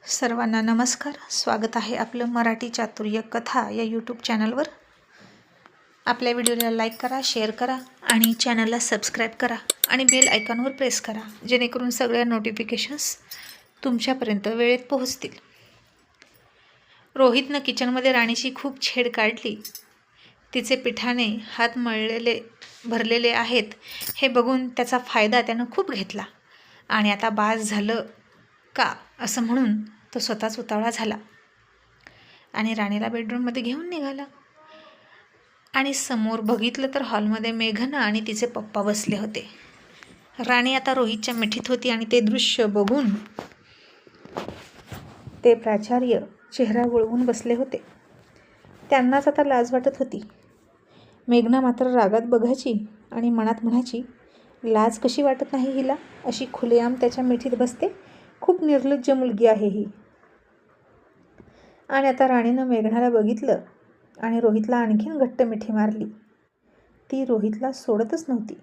सर्वांना नमस्कार. स्वागत आहे आपलं मराठी चातुर्य कथा या यूट्यूब चॅनलवर. आपल्या व्हिडिओला लाईक करा, शेअर करा आणि चॅनलला सबस्क्राईब करा आणि बेल आयकॉनवर प्रेस करा, जेणेकरून सगळ्या नोटिफिकेशन्स तुमच्यापर्यंत वेळेत पोहोचतील. रोहितनं किचनमध्ये राणीची खूप छेड काढली. तिचे पिठाने हात भरलेले आहेत हे बघून त्याचा फायदा त्यानं खूप घेतला आणि आता बास झालं का असं म्हणून तो स्वतःच उतावळा झाला आणि राणीला बेडरूममध्ये घेऊन निघाला. आणि समोर बघितलं तर हॉलमध्ये मेघना आणि तिचे पप्पा बसले होते. राणी आता रोहितच्या मिठीत होती आणि ते दृश्य बघून ते प्राचार्य चेहरा वळवून बसले होते. त्यांनाच आता लाज वाटत होती. मेघना मात्र रागात बघायची आणि मनात म्हणायची, लाज कशी वाटत नाही हिला, अशी खुलेआम त्याच्या मिठीत बसते, खूप निर्लज्ज मुलगी आहे ही. आणि आता राणीनं मेघनाला बघितलं आणि रोहितला आणखीन घट्ट मिठी मारली. ती रोहितला सोडतच नव्हती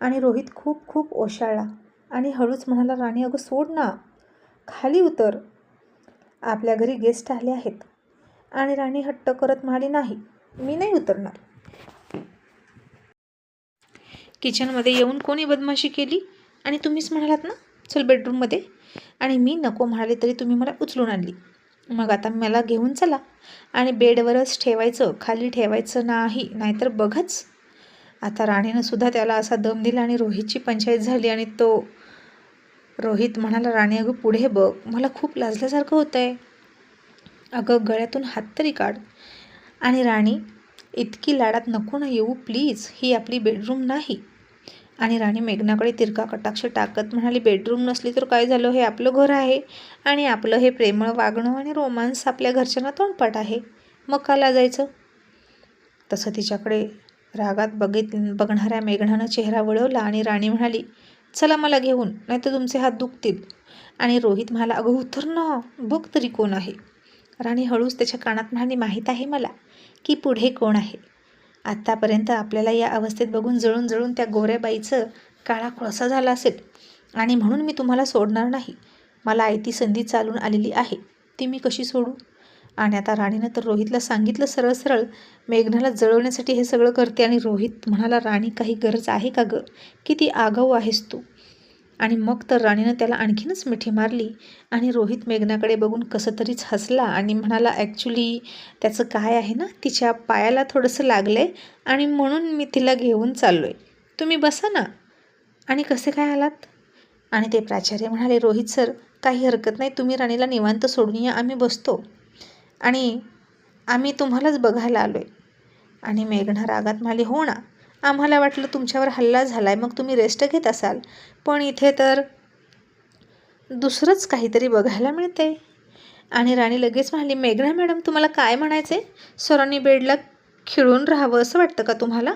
आणि रोहित खूप खूप ओशाळला आणि हळूच म्हणाला, राणी अगं सोड ना, खाली उतर, आपल्या घरी गेस्ट आले आहेत. आणि राणी हट्ट करत म्हणाली, नाही, मी नाही उतरणार. किचनमध्ये येऊन कोणी बदमाशी केली आणि तुम्हीच म्हणालात ना चल बेडरूममध्ये, आणि मी नको म्हणाले तरी तुम्ही मला उचलून आणली. मग आता मला घेऊन चला आणि बेडवरच ठेवायचं, खाली ठेवायचं नाही, नाहीतर बघच. आता राणीनं सुद्धा त्याला असा दम दिला आणि रोहितची पंचायत झाली आणि तो रोहित म्हणाला, राणी अगं पुढे बघ, मला खूप लाजल्यासारखं होतं आहे, अगं गळ्यातून हात तरी काढ. आणि राणी इतकी लाडात नको ना येऊ प्लीज, ही आपली बेडरूम नाही. आणि राणी मेघनाकडे तिरका कटाक्ष टाकत म्हणाली, बेडरूम नसली तर काय झालं, हे आपलं घर आहे आणि आपलं हे प्रेमळ वागणं आणि रोमांस आपल्या घरच्यांना तोंडपाठ आहे, मग का लाजायचं. तसं तिच्याकडे रागात बघणाऱ्या मेघनानं चेहरा वळवला आणि राणी म्हणाली, चला मला घेऊन, नाही तर तुमचे हात दुखतील. आणि रोहित म्हणाला, अगं उतर ना, बघ तरी कोण आहे. राणी हळूच त्याच्या कानात म्हणाली, माहीत आहे मला की पुढे कोण आहे. आत्तापर्यंत आपल्याला या अवस्थेत बघून जळून जळून त्या गोऱ्याबाईचं काळा कोळसा झाला असेल आणि म्हणून मी तुम्हाला सोडणार नाही. मला आयती संधी चालून आलेली आहे, ती मी कशी सोडू. आणि आता राणीनं तर रोहितला सांगितलं सरळ सरळ, मेघनाला जळवण्यासाठी हे सगळं करते. आणि रोहित म्हणाला, राणी काही गरज आहे का गं, किती आगाऊ आहेस तू. आणि मग तर राणीनं त्याला आणखीनच मिठी मारली आणि रोहित मेघनाकडे बघून कसं तरीच हसला आणि म्हणाला, ॲक्च्युली त्याचं काय आहे ना, तिच्या पायाला थोडंसं लागलं आहे आणि म्हणून मी तिला घेऊन चाललो आहे, तुम्ही बसा ना. आणि कसे काय आलात. आणि ते प्राचार्य म्हणाले, रोहित सर काही हरकत नाही, तुम्ही राणीला निवांत सोडून या, आम्ही बसतो आणि आम्ही तुम्हालाच बघायला आलो आहे. आणि मेघना रागात म्हणाली, हो ना, आम्हाला वाटलं तुमच्यावर हल्ला झाला आहे, मग तुम्ही रेस्ट घेत असाल, पण इथे तर दुसरंच काहीतरी बघायला मिळते. आणि राणी लगेच म्हणाली, मेघना मॅडम तुम्हाला काय म्हणायचं आहे, सरांनी बेडला खिळून राहावं असं वाटतं का तुम्हाला,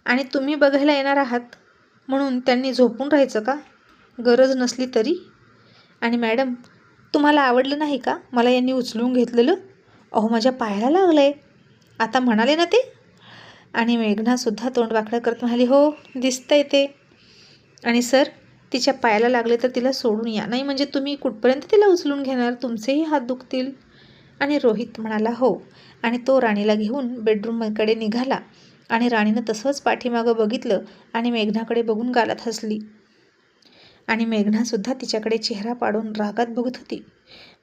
आणि तुम्ही बघायला येणार आहात म्हणून त्यांनी झोपून राहायचं का, गरज नसली तरी. आणि मॅडम तुम्हाला आवडलं नाही का मला यांनी उचलून घेतलेलं, अहो माझ्या पायाला लागलं आहे, आता म्हणाले ना ते. आणि मेघनासुद्धा तोंड वाकडं करत म्हणाली, हो दिसतंय ते. आणि सर तिच्या पायाला लागले तर तिला सोडून या, नाही म्हणजे तुम्ही कुठपर्यंत तिला उचलून घेणार, तुमचेही हात दुखतील. आणि रोहित म्हणाला, हो. आणि तो राणीला घेऊन बेडरूमकडे निघाला आणि राणीनं तसंच पाठीमागं बघितलं आणि मेघनाकडे बघून गालात हसली. आणि मेघनासुद्धा तिच्याकडे चेहरा पाडून रागात बघत होती.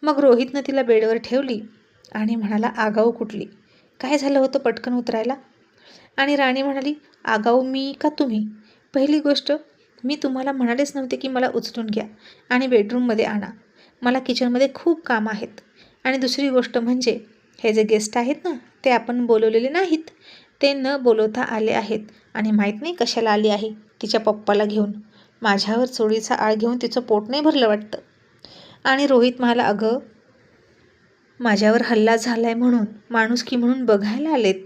मग रोहितनं तिला बेडवर ठेवली आणि म्हणाला, आगाऊ कुठली, काय झालं होतं पटकन उतरायला. आणि राणी म्हणाली, आगाऊ मी का तुम्ही, पहिली गोष्ट मी तुम्हाला म्हणालेच नव्हते की मला उचलून घ्या आणि बेडरूममध्ये आणा, मला किचनमध्ये खूप काम आहेत. आणि दुसरी गोष्ट म्हणजे हे जे गेस्ट आहेत ना, ते आपण बोलवलेले नाहीत, ते न बोलवता आले आहेत आणि माहीत नाही कशाला आली आहे, तिच्या पप्पाला घेऊन, माझ्यावर चोळीचा आळ घेऊन तिचं पोट नाही भरलं वाटतं. आणि रोहित म्हणाला, अगं माझ्यावर हल्ला झाला आहे म्हणून, माणुसकी म्हणून बघायला आलेत,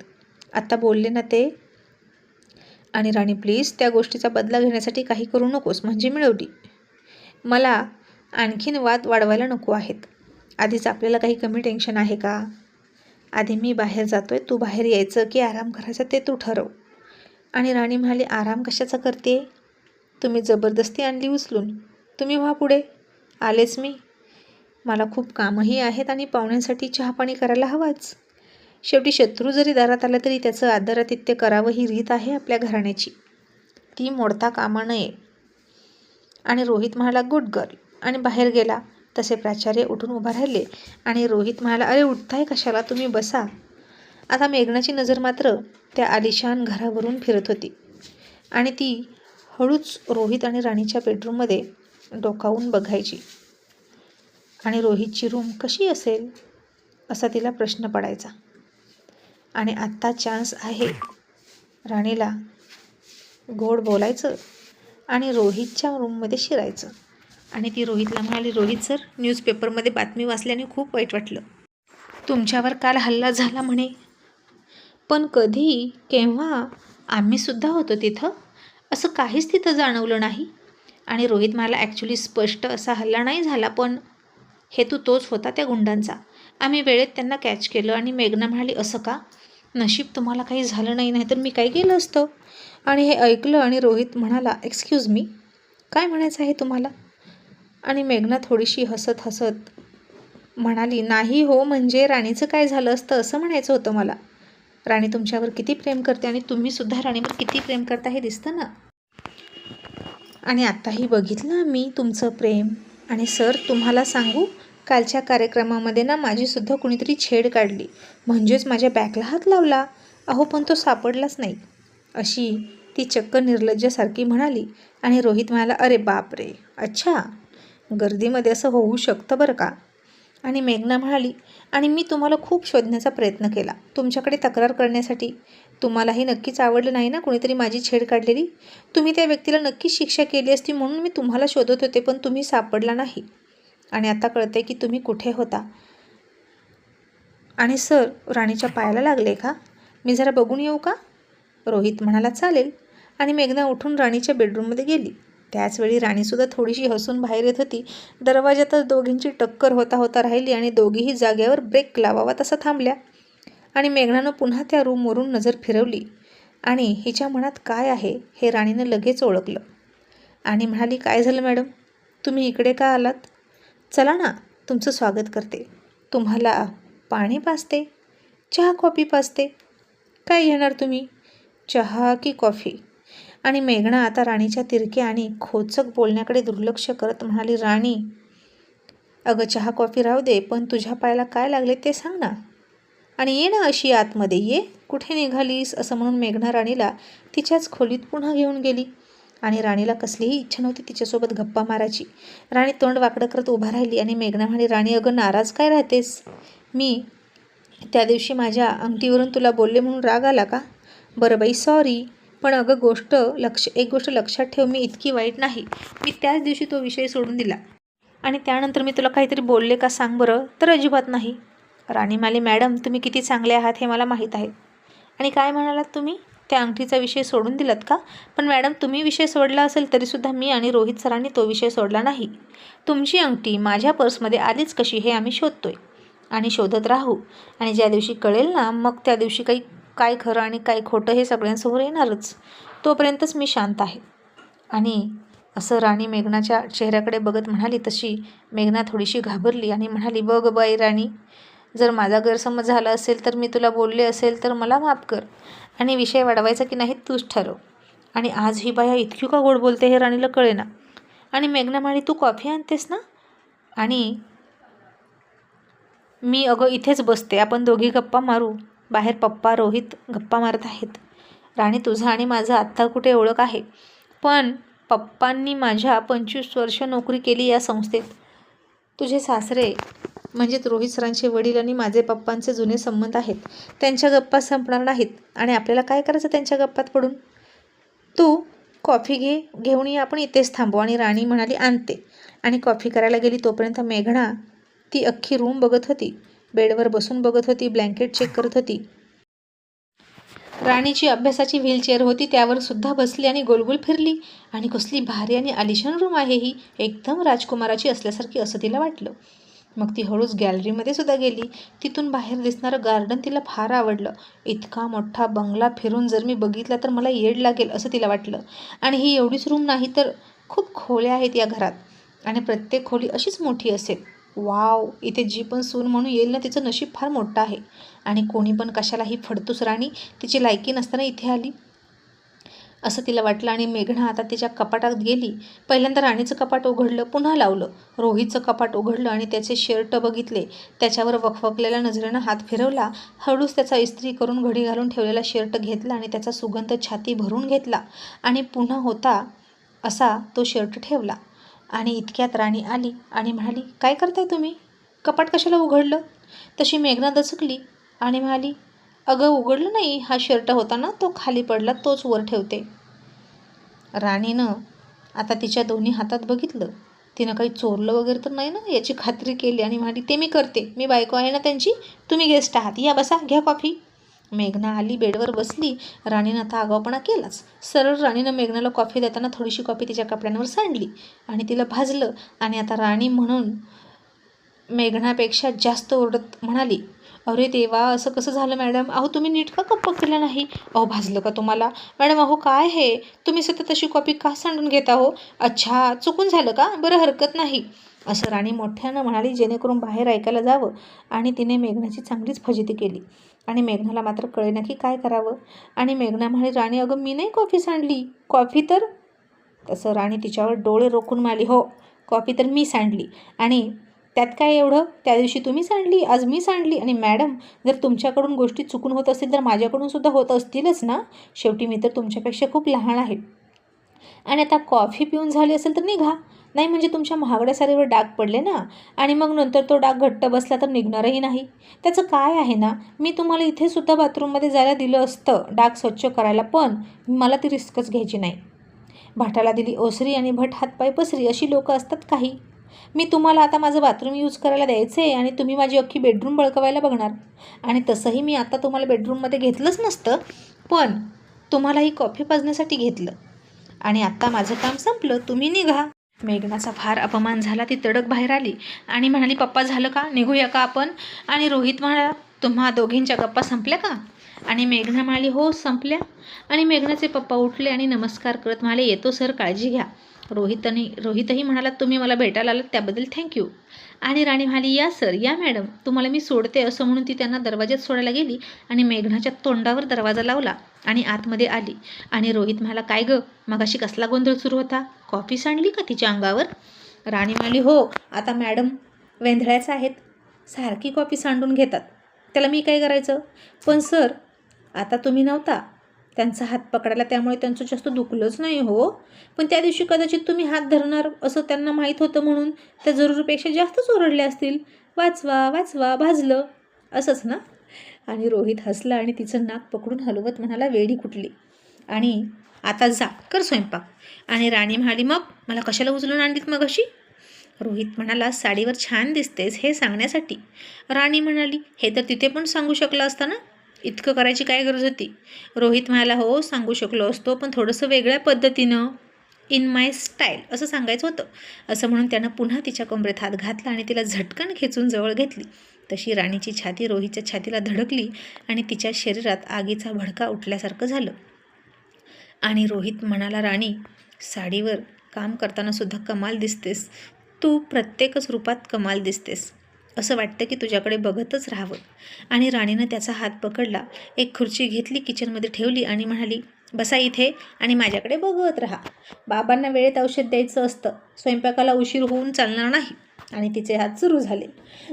आता बोलले ना ते. आणि राणी प्लीज त्या गोष्टीचा बदला घेण्यासाठी काही करू नकोस, म्हणजे मिळवली, मला आणखीन वाद वाढवायला नको आहेत. आधीच आपल्याला काही कमी टेन्शन आहे का, आधी मी बाहेर जातोय, तू बाहेर यायचं की आराम करायचं ते तू ठरव. आणि राणी म्हणाली, आराम कशाचा करते, तुम्ही जबरदस्ती आणली उचलून, तुम्ही व्हा पुढे, आलेच मी, मला खूप कामंही आहेत आणि पाहुण्यांसाठी चहापाणी करायला हवाच. शेवटी शत्रू जरी दारात आला तरी त्याचं आदरातिथ्य करावं ही रीत आहे आपल्या घराण्याची, ती मोडता कामा नये. आणि रोहित म्हणाला गुड गर्ल आणि बाहेर गेला. तसे प्राचार्य उठून उभा राहिले आणि रोहित म्हणाला अरे उठताय कशाला, तुम्ही बसा. आता मेघनाची नजर मात्र त्या आलिशान घरावरून फिरत होती आणि ती हळूच रोहित आणि राणीच्या बेडरूममध्ये डोकावून बघायची. आणि रोहितची रूम कशी असेल असा तिला प्रश्न पडायचा. आणि आत्ता चान्स आहे राणीला गोड बोलायचं आणि रोहितच्या रूममध्ये शिरायचं. आणि ती रोहितला म्हणाली रोहित सर, न्यूजपेपरमध्ये बातमी वाचल्याने खूप वाईट वाटलं. तुमच्यावर काल हल्ला झाला म्हणे. पण कधी, केव्हा? आम्हीसुद्धा होतो तिथं. असं काहीच तिथं जाणवलं नाही. आणि रोहित म्हणाला ॲक्च्युली स्पष्ट असा हल्ला नाही झाला, पण हेतू तोच होता त्या गुंडांचा. आम्ही वेळेत त्यांना कॅच केलं. आणि मेघना म्हणाली असं का? नशीब तुम्हाला काही झालं नाही, नाहीतर मी काय केलं असतं. आणि हे ऐकलं आणि रोहित म्हणाला एक्सक्यूज मी, काय म्हणायचं आहे तुम्हाला? आणि मेघना थोडीशी हसत हसत म्हणाली नाही हो, म्हणजे राणीचं काय झालं असतं असं म्हणायचं होतं मला. राणी तुमच्यावर किती प्रेम करते आणि तुम्हीसुद्धा राणीवर किती प्रेम करता हे दिसतं ना. आणि आत्ताही बघितलं मी तुमचं प्रेम. आणि सर तुम्हाला सांगू, कालच्या कार्यक्रमामध्ये ना माझीसुद्धा कुणीतरी छेड काढली, म्हणजेच माझ्या बॅगला हात लावला. अहो पण तो सापडलाच नाही, अशी ती चक्क निर्लज्जासारखी म्हणाली. आणि रोहित म्हणाला अरे बापरे, अच्छा, गर्दीमध्ये असं होऊ शकतं बरं का. आणि मेघना म्हणाली आणि मी तुम्हाला खूप शोधण्याचा प्रयत्न केला तुमच्याकडे तक्रार करण्यासाठी. तुम्हालाही नक्कीच आवडलं नाही ना कुणीतरी माझी छेड काढलेली. तुम्ही त्या व्यक्तीला नक्कीच शिक्षा केली असती म्हणून मी तुम्हाला शोधत होते, पण तुम्ही सापडला नाही. आणि आता कळते की तुम्ही कुठे होता. आणि सर राणीच्या पायाला लागले का? मी जरा बघून येऊ का? रोहित म्हणाला चालेल. आणि मेघना उठून राणीच्या बेडरूममध्ये गेली. त्याचवेळी राणीसुद्धा थोडीशी हसून बाहेर येत होती. दरवाजातच दोघींची टक्कर होता होता राहिली आणि दोघीही जागेवर ब्रेक लावावा तसा थांबल्या. आणि मेघनानं पुन्हा त्या रूमवरून नजर फिरवली आणि हिच्या मनात काय आहे हे राणीनं लगेच ओळखलं. आणि म्हणाली काय झालं मॅडम, तुम्ही इकडे का आलात? चला ना, तुमचं स्वागत करते. तुम्हाला पाणी पाजते, चहा कॉफी पाजते, काय घेणार तुम्ही, चहा की कॉफी? आणि मेघना आता राणीच्या तिरक्या आणि खोचक बोलण्याकडे दुर्लक्ष करत म्हणाली राणी अगं चहा कॉफी राहू दे, पण तुझ्या पायाला काय लागले ते सांग ना. आणि ये ना अशी आतमध्ये ये, कुठे निघालीस असं म्हणून मेघना राणीला तिच्याच खोलीत पुन्हा घेऊन गेली. आणि राणीला कसलीही इच्छा नव्हती तिच्यासोबत गप्पा मारायची. राणी तोंड वाकडं करत उभा राहिली आणि मेघना म्हणाली राणी अगं नाराज काय राहतेस? मी त्या दिवशी माझ्या अंगठीवरून तुला बोलले म्हणून राग आला का? बरं बाई सॉरी, पण अगं एक गोष्ट लक्षात ठेव, मी इतकी वाईट नाही. मी त्याच दिवशी तो विषय सोडून दिला आणि त्यानंतर मी तुला काहीतरी बोलले का सांग बरं? तर अजिबात नाही. राणी म्हणाली मॅडम तुम्ही किती चांगले आहात हे मला माहीत आहे. आणि काय म्हणालात तुम्ही? त्या अंगठीचा विषय सोडून दिलात का? पण मॅडम तुम्ही विषय सोडला असेल तरीसुद्धा मी आणि रोहित सरांनी तो विषय सोडला नाही. तुमची अंगठी माझ्या पर्समध्ये आलीच कशी हे आम्ही शोधतोय आणि शोधत राहू. आणि ज्या दिवशी कळेल ना मग त्या दिवशी काय खरं आणि काय खोटं हे सगळ्यांसमोर येणारच. तोपर्यंतच मी शांत आहे. आणि असं राणी मेघनाच्या चेहऱ्याकडे बघत म्हणाली. तशी मेघना थोडीशी घाबरली आणि म्हणाली बघ बाई राणी, जर माझा गैरसमज झाला असेल तर मी तुला बोलले असेल तर मला माफ कर आणि विषय वाढवायचा की नाही तूच ठरव. आणि आज ही बाया इतकी का गोड बोलते हे राणीला कळेना. आणि मेघना म्हणाली तू कॉफी आणतेस ना? आणि मी अगं इथेच बसते, आपण दोघी गप्पा मारू. बाहेर पप्पा रोहित गप्पा मारत आहेत. राणी तुझं आणि माझं आत्ता कुठे ओळख आहे, पण पप्पांनी माझ्या 25 वर्ष नोकरी केली या संस्थेत. तुझे सासरे म्हणजेच रोहित सरांचे वडील आणि माझे पप्पांचे जुने संबंध आहेत. त्यांच्या गप्पा संपणार नाहीत आणि आपल्याला काय करायचं त्यांच्या गप्पात पडून. तू कॉफी घेऊन ये, आपण इथेच थांबू. आणि राणी म्हणाली आणते आणि कॉफी करायला गेली. तोपर्यंत मेघना ती अख्खी रूम बघत होती, बेडवर बसून बघत होती, ब्लँकेट चेक करत होती. राणीची अभ्यासाची व्हीलचेअर होती, त्यावर सुद्धा बसली आणि गोलगोल फिरली. आणि कसली भारी आणि आलिशान रूम आहे ही, एकदम राजकुमाराची असल्यासारखी असं तिला वाटलं. मग ती हळूच गॅलरीमध्ये सुद्धा गेली. तिथून बाहेर दिसणारं गार्डन तिला फार आवडलं. इतका मोठा बंगला फिरून जर मी बघितला तर मला येड लागेल असं तिला वाटलं. आणि ही एवढीच रूम नाही तर खूप खोल्या आहेत या घरात आणि प्रत्येक खोली अशीच मोठी असेल. वाव, इथे जी पण सून म्हणून येईल ना तिचं नशीब फार मोठं आहे. आणि कोणी पण कशालाही फडतूस राणी तिची लायकी नसताना इथे आली असं तिला वाटलं. आणि मेघना आता तिच्या कपाटात गेली. पहिल्यांदा राणीचं कपाट उघडलं, पुन्हा लावलं. रोहितचं कपाट उघडलं आणि त्याचे शर्ट बघितले. त्याच्यावर वखवकलेल्या नजरेनं हात फिरवला. हळूच त्याचा इस्त्री करून घडी घालून ठेवलेला शर्ट घेतला आणि त्याचा सुगंध छाती भरून घेतला आणि पुन्हा होता असा तो शर्ट ठेवला. आणि इतक्यात राणी आली आणि म्हणाली, काय करताय तुम्ही? कपाट कशाला उघडलं? तशी मेघना दचकली आणि म्हणाली, अगं उघडलं नाही, हा शर्ट होता ना तो खाली पडला, तोच वर ठेवते. राणीनं आता तिच्या दोन्ही हातात बघितलं. तिनं काही चोरलं वगैरे तर नाही ना याची खात्री केली आणि म्हणाली, ते मी करते, मी बायको आहे ना त्यांची, तुम्ही गेस्ट आहात, या बसा, घ्या कॉफी. मेघना आली, बेडवर बसली. राणीनं आता आगाऊपणा केलाच. सरळ राणीनं मेघनाला कॉफी देताना थोडीशी कॉफी तिच्या कपड्यांवर सांडली आणि तिला भाजलं. आणि आता राणी म्हणून मेघनापेक्षा जास्त ओरडत म्हणाली, अरे देवा, असं कसं झालं मॅडम? अहो तुम्ही नीट का कप केलं नाही? अहो भाजलं का तुम्हाला? मॅडम अहो काय हे, तुम्ही सतत अशी कॉपी का सांडून घेता हो? अच्छा, चुकून झालं का? बरं, हरकत नाही, असं राणी मोठ्यानं म्हणाली, जेणेकरून बाहेर ऐकायला जावं. आणि तिने मेघनाची चांगलीच फजिती केली. आणि मेघनाला मात्र कळेना की काय करावं. आणि मेघना म्हणाली, राणी अगं मी नाही कॉफी सांडली, कॉफी तर. तसं राणी तिच्यावर डोळे रोखून म्हणाली, हो कॉफी तर मी सांडली. आणि त्यात काय एवढं? त्या दिवशी तुम्ही सांडली, आज मी सांडली. आणि मॅडम, जर तुमच्याकडून गोष्टी चुकून होत असतील तर माझ्याकडून सुद्धा होत असतीलच ना. शेवटी मी तर तुमच्यापेक्षा खूप लहान आहे. आणि आता कॉफी पिऊन झाली असेल तर निघा, नाही म्हणजे तुमच्या महागड्या साडीवर डाग पडले ना, आणि मग नंतर तो डाग घट्ट बसला तर निघणारही नाही. त्याचं काय आहे ना, मी तुम्हाला इथे सुद्धा बाथरूममध्ये जायला दिलं असतं डाग स्वच्छ करायला, पण मला ती रिस्कच घ्यायची नाही. भाटाला दिली ओसरी आणि भट हातपाय पसरी, अशी लोकं असतात काही. मी तुम्हाला आता माझं बाथरूम यूज करायला द्यायचं आहे आणि तुम्ही माझी अख्खी बेडरूम बळकवायला बघणार. आणि तसंही मी आता तुम्हाला बेडरूममध्ये घेतलंच नसतं, पण तुम्हाला ही कॉफी पाजण्यासाठी घेतलं. आणि आत्ता माझं काम संपलं, तुम्ही निघा. मेघनाचा फार अपमान झाला. ती तडक बाहेर आली आणि म्हणाली, पप्पा झालं का, निघूया का आपण? आणि रोहित म्हणाला, तुम्हा दोघींच्या गप्पा संपल्या का? आणि मेघना म्हणाली, हो संपल्या. आणि मेघनाचे पप्पा उठले आणि नमस्कार करत म्हणाले, येतो सर, काळजी घ्या. रोहितही म्हणाला, तुम्ही मला भेटायला आलात त्याबद्दल थँक्यू. आणि राणी म्हणाली, या सर, या मॅडम, तुम्हाला मी सोडते, असं म्हणून ती त्यांना दरवाज्यात सोडायला गेली आणि मेघनाच्या तोंडावर दरवाजा लावला आणि आतमध्ये आली. आणि रोहित म्हणाला, काय गं, मगाशी कसला गोंधळ सुरू होता? कॉफी सांडली का तिच्या अंगावर? राणी म्हणाली, हो, आता मॅडम वेंधळ्याच आहेत, सारखी कॉफी सांडून घेतात, त्याला मी काय करायचं? पण सर, आता तुम्ही नव्हता त्यांचा हात पकडायला, त्यामुळे त्यांचं जास्त दुखलंच नाही हो. पण त्या दिवशी कदाचित तुम्ही हात धरणार असं त्यांना माहीत होतं म्हणून त्या जरुरीपेक्षा जास्तच ओरडल्या असतील. वाचवा वाचवा, भाजलं, असंच ना? आणि रोहित हसला आणि तिचं नाक पकडून हलवत म्हणाला, वेडी कुठली, आणि आता जा कर स्वयंपाक. आणि राणी म्हणाली, मग मला कशाला उचलून आणलीत मग अशी? रोहित म्हणाला, साडीवर छान दिसतेस हे सांगण्यासाठी. राणी म्हणाली, हे तर तिथे पण सांगू शकला असता ना, इतकं करायची काय गरज होती? रोहित म्हणाला, हो सांगू शकलो असतो, पण थोडंसं वेगळ्या पद्धतीनं, इन माय स्टाईल असं सांगायचं होतं. असं म्हणून त्यानं पुन्हा तिच्या कमरेत हात घातला आणि तिला झटकन खेचून जवळ घेतली. तशी राणीची छाती रोहितच्या छातीला धडकली आणि तिच्या शरीरात आगीचा भडका उठल्यासारखं झालं. आणि रोहित म्हणाला, राणी, साडीवर काम करताना सुद्धा कमाल दिसतेस, तू प्रत्येकच रूपात कमाल दिसतेस, असं वाटतं की तुझ्याकडे बघतच राहावं. आणि राणीनं त्याचा हात पकडला, एक खुर्ची घेतली, किचनमध्ये ठेवली आणि म्हणाली, बसा इथे आणि माझ्याकडे बघत राहा. बाबांना वेळेत औषध द्यायचं असतं, स्वयंपाकाला उशीर होऊन चालणार नाही. आणि तिचे हात सुरू झाले.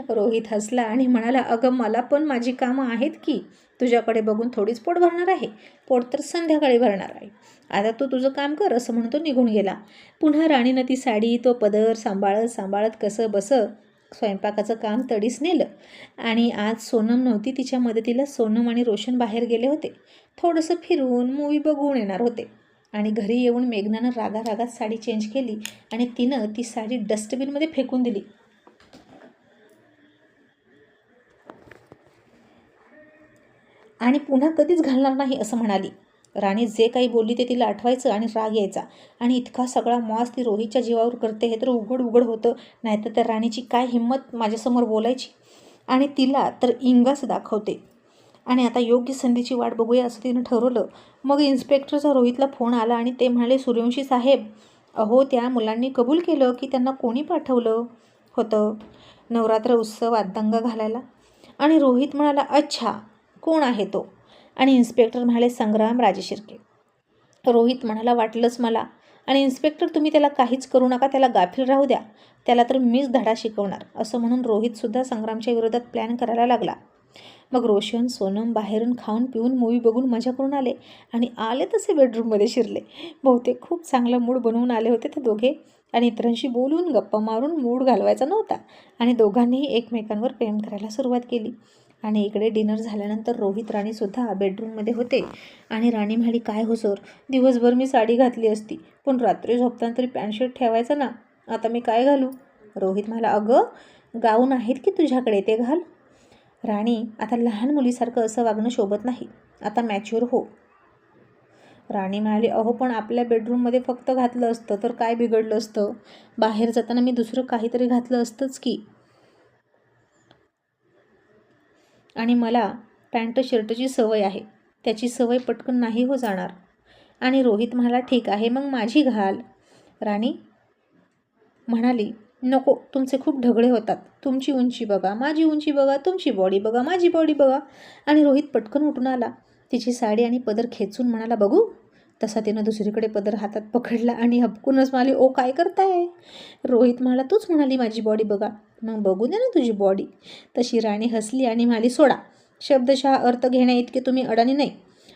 रोहित हसला आणि म्हणाला, अगं मला पण माझी कामं आहेत की, तुझ्याकडे बघून थोडीच पोट भरणार आहे, पोट तर संध्याकाळी भरणार आहे, आता तू तुझं काम कर, असं म्हणतो निघून गेला. पुन्हा राणीनं ती साडी, तो पदर सांभाळत सांभाळत कसं बसं स्वयंपाकाचं काम तडीस नेलं. आणि आज सोनम नव्हती तिच्या मदतीला. सोनम आणि रोशन बाहेर गेले होते, थोडंसं फिरून मूवी बघून येणार होते. आणि घरी येऊन मेघनानं रागारागात साडी चेंज केली आणि तिनं ती साडी डस्टबिनमध्ये फेकून दिली. आणि पुन्हा कधीच घालणार नाही असं म्हणाली. राणी जे काही बोलली ते तिला आठवायचं आणि राग यायचा. आणि इतका सगळा मॉस ती रोहितच्या जीवावर करते हे तर उघड उघड होतं, नाहीतर त्या राणीची काय हिंमत माझ्यासमोर बोलायची. आणि तिला तर इंगाच दाखवते. आणि आता योग्य संधीची वाट बघूया असं तिनं ठरवलं. मग इन्स्पेक्टरचा रोहितला फोन आला आणि ते म्हणाले, सूर्यवंशी साहेब, अहो त्या मुलांनी कबूल केलं की त्यांना कोणी पाठवलं होतं. नवरात्र उत्सवात दंगा घालायला. आणि रोहित म्हणाला, अच्छा कोण आहे तो? आणि इन्स्पेक्टर म्हणाले, संग्राम राजे शिर्के. रोहित म्हणाला, वाटलंच मला. आणि इन्स्पेक्टर तुम्ही त्याला काहीच करू नका, त्याला गाफील राहू द्या, त्याला तर मीच धडा शिकवणार. असं म्हणून रोहितसुद्धा संग्रामच्या विरोधात प्लॅन करायला लागला. मग रोशन सोनम बाहेरून खाऊन पिऊन मूवी बघून मजा करून आले आणि आले तसे बेडरूममध्ये शिरले. बहुतेक खूप चांगला मूड बनवून आले होते ते दोघे आणि इतरांशी बोलून गप्पा मारून मूड घालवायचा नव्हता आणि दोघांनीही एकमेकांवर प्रेम करायला सुरुवात केली. आणि इकडे डिनर झाल्यानंतर रोहित राणीसुद्धा बेडरूममध्ये होते आणि राणी म्हणाली, काय हो सर, दिवसभर मी साडी घातली असती पण रात्री झोपताना तरी पॅन्ट शर्ट ठेवायचं ना, आता मी काय घालू? रोहित म्हणाला, अगं गाऊन आहेत की तुझ्याकडे, ते घाल. राणी, आता लहान मुलीसारखं असं वागणं शोभत नाही, आता मॅच्युअर हो. राणी म्हणाली, अहो पण आपल्या बेडरूममध्ये फक्त घातलं असतं तर काय बिघडलं असतं? बाहेर जाताना मी दुसरं काहीतरी घातलं असतंच की. आणि मला पॅन्ट शर्टची सवय आहे, त्याची सवय पटकन नाही हो जाणार. आणि रोहित म्हणाला, ठीक आहे मग माझी घाल. राणी म्हणाली, नको, तुमचे खूप ढगळे होतात, तुमची उंची बघा, माझी उंची बघा, तुमची बॉडी बघा, माझी बॉडी बघा. आणि रोहित पटकन उठून आला, तिची साडी आणि पदर खेचून म्हणाला, बघू. तसा तिनं दुसरीकडे पदर हातात पकडला आणि हपकूनच म्हणाली, ओ काय करताय? रोहित म्हणाला, तूच म्हणाली माझी बॉडी बघा, मग बघू दे ना तुझी बॉडी. तशी राणी हसली आणि म्हणाली, सोडा, शब्दशः अर्थ घेण्या इतके तुम्ही अडाणी नाही,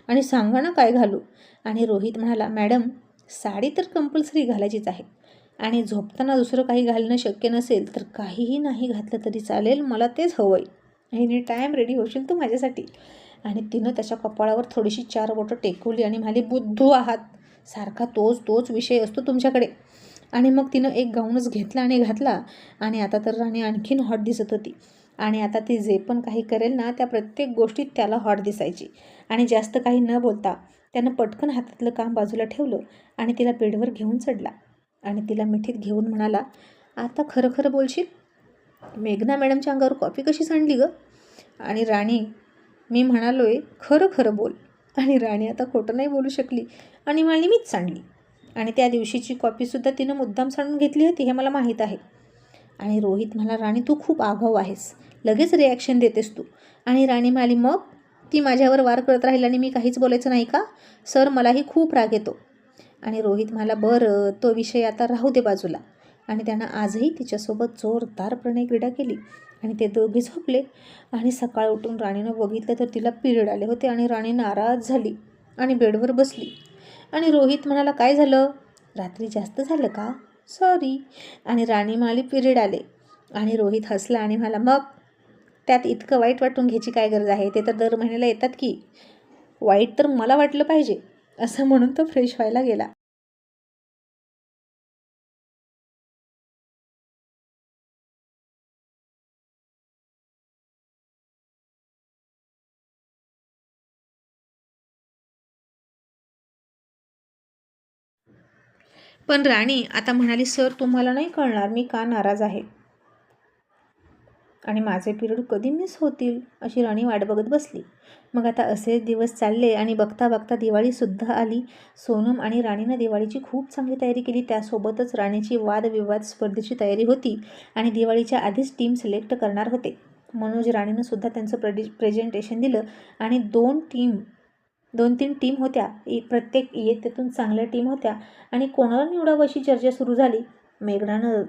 आणि सांगा ना काय घालू. आणि रोहित म्हणाला, मॅडम साडी तर कंपल्सरी घालायचीच आहे आणि झोपताना दुसरं काही घालणं शक्य नसेल तर काहीही नाही घातलं तरी चालेल, मला तेच हवं आहे. एनी टाईम रेडी होशील तू माझ्यासाठी. आणि तिनं त्याच्या कपाळावर थोडीशी 4 बोटं टेकवली आणि म्हणाली, बुद्धू आहात, सारखा तोच विषय असतो तुमच्याकडे. आणि मग तिनं एक गाऊनच घेतला आणि घातला आणि आता तर राणी आणखीन हॉट दिसत होती. आणि आता ती जे पण काही करेल ना त्या प्रत्येक गोष्टीत त्याला हॉट दिसायची. आणि जास्त काही न बोलता त्यानं पटकन हातातलं काम बाजूला ठेवलं आणि तिला बेडवर घेऊन चढला आणि तिला मिठीत घेऊन म्हणाला, आता खरं खरं बोलशील, मेघना मॅडमच्या अंगावर कॉफी कशी सांडली गं? आणि राणी, मी म्हणालोय खरं खरं बोल. आणि राणी आता खोटं नाही बोलू शकली आणि म्हणाली, मीच सांडली. आणि त्या दिवशीची कॉफीसुद्धा तिनं मुद्दाम सांडून घेतली होती हे मला माहीत आहे. आणि रोहित म्हणाला, राणी तू खूप आगाऊ आहेस, लगेच रिॲक्शन देतेस तू. आणि राणी म्हणाली, मग ती माझ्यावर वार करत राहील आणि मी काहीच बोलायचं नाही का? सर मलाही खूप राग येतो. आणि रोहित म्हणाला, बरं तो विषय आता राहू दे बाजूला. आणि त्यानं आजही तिच्यासोबत जोरदार प्रणय क्रीडा केली आणि ते दोघे झोपले. आणि सकाळ उठून राणीनं बघितलं तर तिला पिरियड आले होते आणि राणी नाराज झाली आणि बेडवर बसली. आणि रोहित म्हणाला, काय झालं, रात्री जास्त झालं का? सॉरी. आणि राणी म्हणाली, पिरियड आले. आणि रोहित हसला आणि म्हणाला, मग त्यात इतकं वाईट वाटून घ्यायची काय गरज आहे, ते तर दर महिन्याला येतात की. वाईट तर मला वाटलं पाहिजे. असं म्हणून तो फ्रेश व्हायला गेला. पण राणी आता म्हणाली, सर तुम्हाला नाही कळणार मी का नाराज आहे आणि माझे पिरियड कधी मिस होतील, अशी राणी वाट बघत बसली. मग आता असेच दिवस चालले आणि बघता बघता दिवाळीसुद्धा आली. सोनम आणि राणीनं दिवाळीची खूप चांगली तयारी केली. त्यासोबतच राणीची वादविवाद स्पर्धेची तयारी होती आणि दिवाळीच्या आधीच टीम सिलेक्ट करणार होते. मनोज राणीनं सुद्धा त्यांचं प्रेझेंटेशन दिलं आणि 2-3 टीम होत्या, प्रत्येक इयत्तेतून चांगल्या टीम होत्या. आणि कोणाला निवडावं अशी चर्चा सुरू झाली. मेघनानं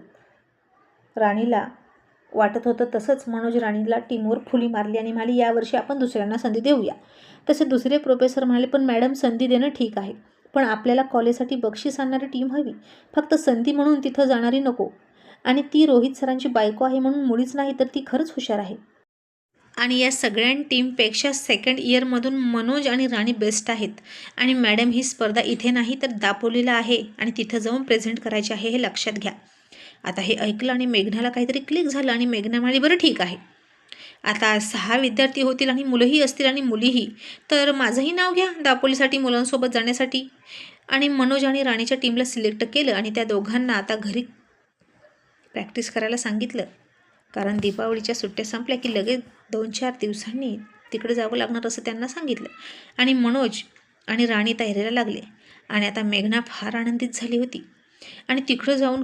राणीला वाटत होतं तसंच मनोज राणीला टीमवर फुली मारली आणि म्हणाली, यावर्षी आपण दुसऱ्यांना संधी देऊया. तसे दुसरे प्रोफेसर म्हणाले, पण मॅडम संधी देणं ठीक आहे, पण आपल्याला कॉलेजसाठी बक्षीस आणणारी टीम हवी, फक्त संधी म्हणून तिथं जाणारी नको. आणि ती रोहित सरांची बायको आहे म्हणून मुळीच नाही, तर ती खरंच हुशार आहे. आणि या सगळ्या टीमपेक्षा सेकंड इयरमधून मनोज आणि राणी बेस्ट आहेत. आणि मॅडम ही स्पर्धा इथे नाही तर दापोलीला आहे आणि तिथं जाऊन प्रेझेंट करायचे आहे, हे लक्षात घ्या. आता हे ऐकलं आणि मेघनाला काहीतरी क्लिक झालं आणि मेघना म्हणाली, बरं ठीक आहे, आता 6 विद्यार्थी होतील आणि मुलंही असतील आणि मुलीही, तर माझंही नाव घ्या दापोलीसाठी मुलांसोबत जाण्यासाठी. आणि मनोज आणि राणीच्या टीमला सिलेक्ट केलं आणि त्या दोघांना आता घरी प्रॅक्टिस करायला सांगितलं, कारण दीपावलीच्या सुट्ट्या संपल्या की लगेच 2-4 दिवसांनी तिकडे जावं लागणार असं त्यांना सांगितलं. आणि मनोज आणि राणी तयारीला लागले. आणि आता मेघना फार आनंदित झाली होती आणि तिकडं जाऊन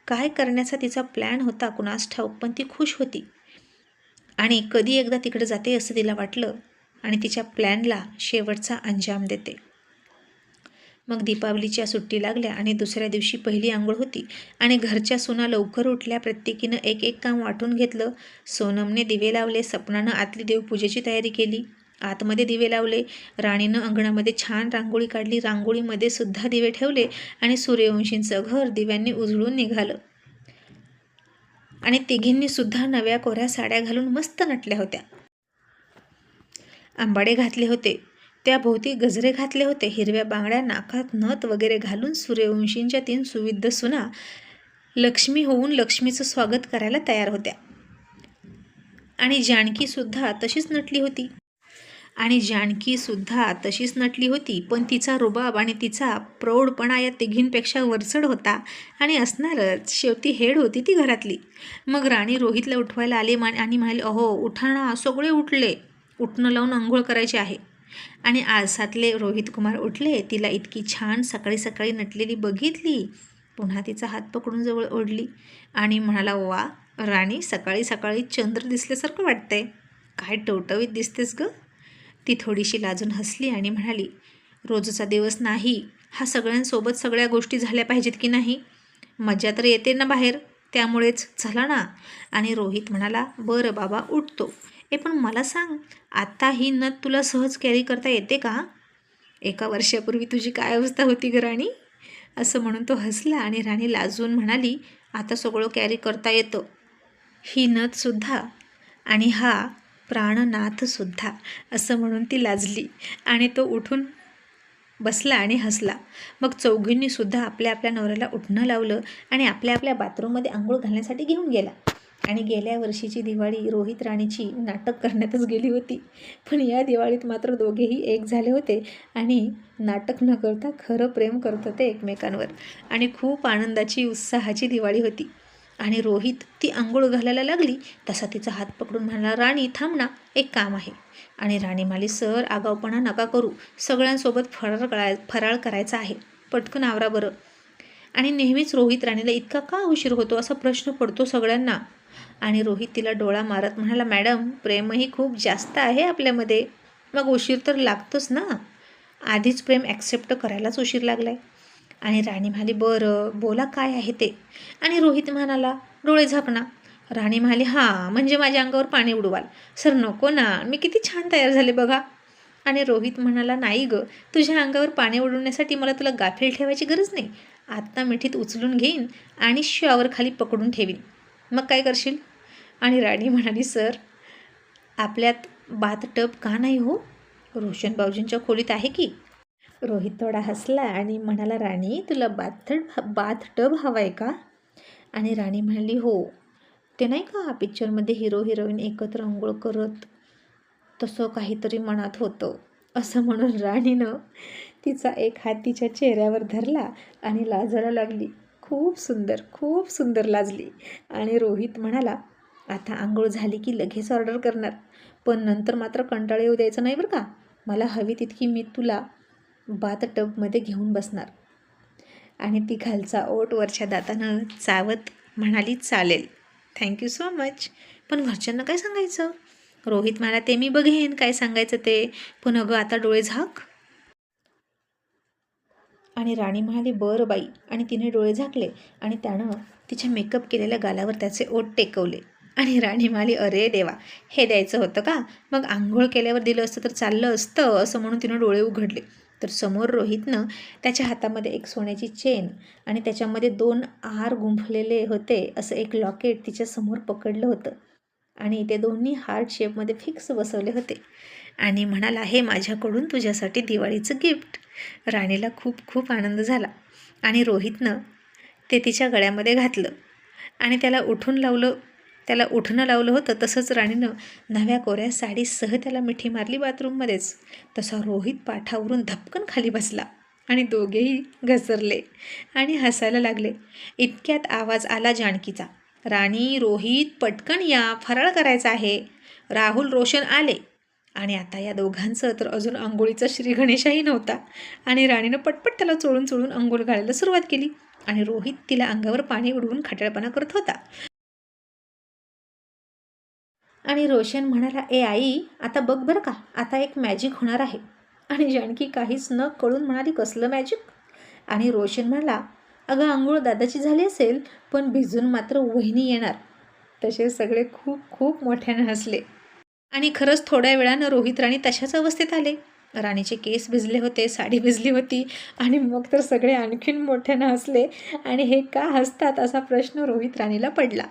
काय करण्याचा तिचा प्लॅन होता कुणास ठाऊक, पण ती खुश होती आणि कधी एकदा तिकडे जाते असं तिला वाटलं आणि तिच्या प्लॅनला शेवटचा अंजाम देते. मग दीपावलीच्या सुट्टी लागल्या आणि दुसऱ्या दिवशी पहिली आंघोळ होती आणि घरच्या सुना लवकर उठल्या. प्रत्येकीनं एक एक काम वाटून घेतलं. सोनमने दिवे लावले, सपनानं आतली देवपूजेची तयारी केली, आतमध्ये दिवे लावले, राणीनं अंगणामध्ये छान रांगोळी काढली, रांगोळीमध्ये सुद्धा दिवे ठेवले आणि सूर्यवंशींचं घर दिव्यांनी उजळून निघालं. आणि तिघींनी सुद्धा नव्या कोऱ्या साड्या घालून मस्त नटल्या होत्या. आंबाडे घातले होते, त्याभोवती गजरे घातले होते, हिरव्या बांगड्या, नाकात नथ वगैरे घालून सूर्यवंशींच्या 3 सुविद्ध सुना लक्ष्मी होऊन लक्ष्मीचं स्वागत करायला तयार होत्या. आणि जानकीसुद्धा तशीच नटली होती. पण तिचा रुबाब आणि तिचा प्रौढपणा या तिघींपेक्षा वरचढ होता आणि असणारच. शेवटी हेड होती ती घरातली. मग राणी रोहितला उठवायला आली आणि म्हणाली, अहो उठा ना, सगळे उठले, उठणं लावून आंघोळ करायची आहे. आणि आळसातले रोहित कुमार उठले. तिला इतकी छान सकाळी सकाळी नटलेली बघितली. पुन्हा तिचा हात पकडून जवळ ओढली आणि म्हणाला, वा राणी, सकाळी सकाळी चंद्र दिसल्यासारखं वाटतंय, काय टवटवीत दिसतेस ग. ती थोडीशी लाजून हसली आणि म्हणाली, रोजचा दिवस नाही हा, सगळ्यांसोबत सगळ्या गोष्टी झाल्या पाहिजेत की नाही, मजा तर येते ना बाहेर, त्यामुळेच चला ना. आणि रोहित म्हणाला, बरं बाबा उठतो. पण मला सांग, आता ही नथ तुला सहज कॅरी करता येते का? 1 वर्षापूर्वी तुझी काय अवस्था होती ग राणी? असं म्हणून तो हसला आणि राणी लाजून म्हणाली, आता सगळं कॅरी करता येतं, ही नथसुद्धा आणि हा प्राणनाथसुद्धा. असं म्हणून ती लाजली आणि तो उठून बसला आणि हसला. मग चौघींनीसुद्धा आपल्या आपल्या नवऱ्याला उठणं लावलं आणि आपल्या आपल्या बाथरूममध्ये आंघोळ घालण्यासाठी घेऊन गेला. आणि गेल्या वर्षीची दिवाळी रोहित राणीची नाटक करण्यातच गेली होती, पण या दिवाळीत मात्र दोघेही एक झाले होते आणि नाटक न करता खरं प्रेम करत होते एकमेकांवर. आणि खूप आनंदाची उत्साहाची दिवाळी होती. आणि रोहित ती आंघोळ घालायला लागली तसा तिचा हात पकडून म्हणाला, राणी थांब ना, एक काम आहे. आणि राणी म्हणाली, सर आगाऊपणा नका करू, सगळ्यांसोबत फराळ करायचा आहे, पटकन आवरा बरं. आणि नेहमीच रोहित राणीला इतका का उशीर होतो असा प्रश्न पडतो सगळ्यांना. आणि रोहित तिला डोळा मारत म्हणाला, मॅडम प्रेमही खूप जास्त आहे आपल्यामध्ये, मग उशीर तर लागतोच ना, आधीच प्रेम ॲक्सेप्ट करायलाच उशीर लागलाय. आणि राणी म्हणाली, बरं बोला काय आहे ते. आणि रोहित म्हणाला, डोळे झाकणा. राणी म्हणाली, हां म्हणजे माझ्या अंगावर पाणी उडवाल. सर नको ना, मी किती छान तयार झाले बघा. आणि रोहित म्हणाला, नाही गं, तुझ्या अंगावर पाणी उडवण्यासाठी मला तुला गाफील ठेवायची गरज नाही. आत्ता मिठीत उचलून घेईन आणि शॉवर खाली पकडून ठेवीन, मग काय करशील. आणि राणी म्हणाली, सर आपल्यात बाथ टब का नाही हो, रोशन भाऊजींच्या खोलीत आहे की. रोहित थोडा हसला आणि म्हणाला, राणी तुला बाथ टब हवा आहे का. आणि राणी म्हणाली, हो, ते नाही का पिक्चरमध्ये हिरो हिरोईन एकत्र आंघोळ करत, तसं काहीतरी मनात होतं. असं म्हणून राणीनं तिचा एक हात तिच्या चेहऱ्यावर धरला आणि लाजायला लागली. खूप सुंदर लाजली. आणि रोहित म्हणाला, आता आंघोळ झाली की लगेच ऑर्डर करणार, पण नंतर मात्र कंटाळा येऊ द्यायचं नाही बरं का. मला हवी तितकी मी तुला बाथ टबमध्ये घेऊन बसणार. आणि ती खालचा ओठ वरच्या दातानं चावत म्हणाली, चालेल, थँक्यू सो मच, पण घरच्यांना काय सांगायचं. रोहित म्हणाला, ते मी बघेन काय सांगायचं ते, पण अगं आता डोळे झाक. आणि राणी म्हणाली, बरं बाई. आणि तिने डोळे झाकले आणि त्यानं तिच्या मेकअप केलेल्या गालावर त्याचे ओठ टेकवले. आणि राणी म्हणाली, अरे देवा, हे द्यायचं होतं का, मग आंघोळ केल्यावर दिलं असतं तर चाललं असतं. असं म्हणून तिनं डोळे उघडले तर समोर रोहितनं त्याच्या हातामध्ये एक सोन्याची चेन आणि त्याच्यामध्ये 2 हार गुंफलेले होते असं एक लॉकेट तिच्यासमोर पकडलं होतं. आणि ते दोन्ही हार्ट शेपमध्ये फिक्स बसवले होते. आणि म्हणाला, हे माझ्याकडून तुझ्यासाठी दिवाळीचं गिफ्ट. राणीला खूप आनंद झाला. आणि रोहितनं ते तिच्या गळ्यामध्ये घातलं आणि त्याला उठणं लावलं होतं. तसंच राणीनं नव्या कोऱ्या साडीसह त्याला मिठी मारली बाथरूममध्येच. तसा रोहित पाठावरून धपकन खाली बसला आणि दोघेही घसरले आणि हसायला लागले. इतक्यात आवाज आला जानकीचा, राणी रोहित पटकन या, फराळ करायचा आहे. राहुल रोशन आले. आणि आता या दोघांचं तर अजून आंघोळीचा श्रीगणेशाही नव्हता. आणि राणीनं पटपट त्याला चोळून अंघोळ घालायला सुरुवात केली. आणि रोहित तिला अंगावर पाणी उडवून खट्याळपणा करत होता. आणि रोशन म्हणाला, ए आई, आता बघ बरं का, आता एक मॅजिक होणार आहे. आणि जानकी काहीच न कळून म्हणाली, कसलं मॅजिक? आणि रोशन म्हणाला, अगं आंघोळ दादाची झाली असेल, पण भिजून मात्र वहिनी येणार. तसे सगळे खूप खूप मोठ्यानं हसले. आणि खरंच थोड्या वेळानं रोहित राणी तशाच अवस्थेत आले. राणीचे केस भिजले होते, साडी भिजली होती आणि मग तर सगळे आणखीन मोठ्यानं हसले. आणि हे का हसतात असा प्रश्न रोहित राणीला पडला.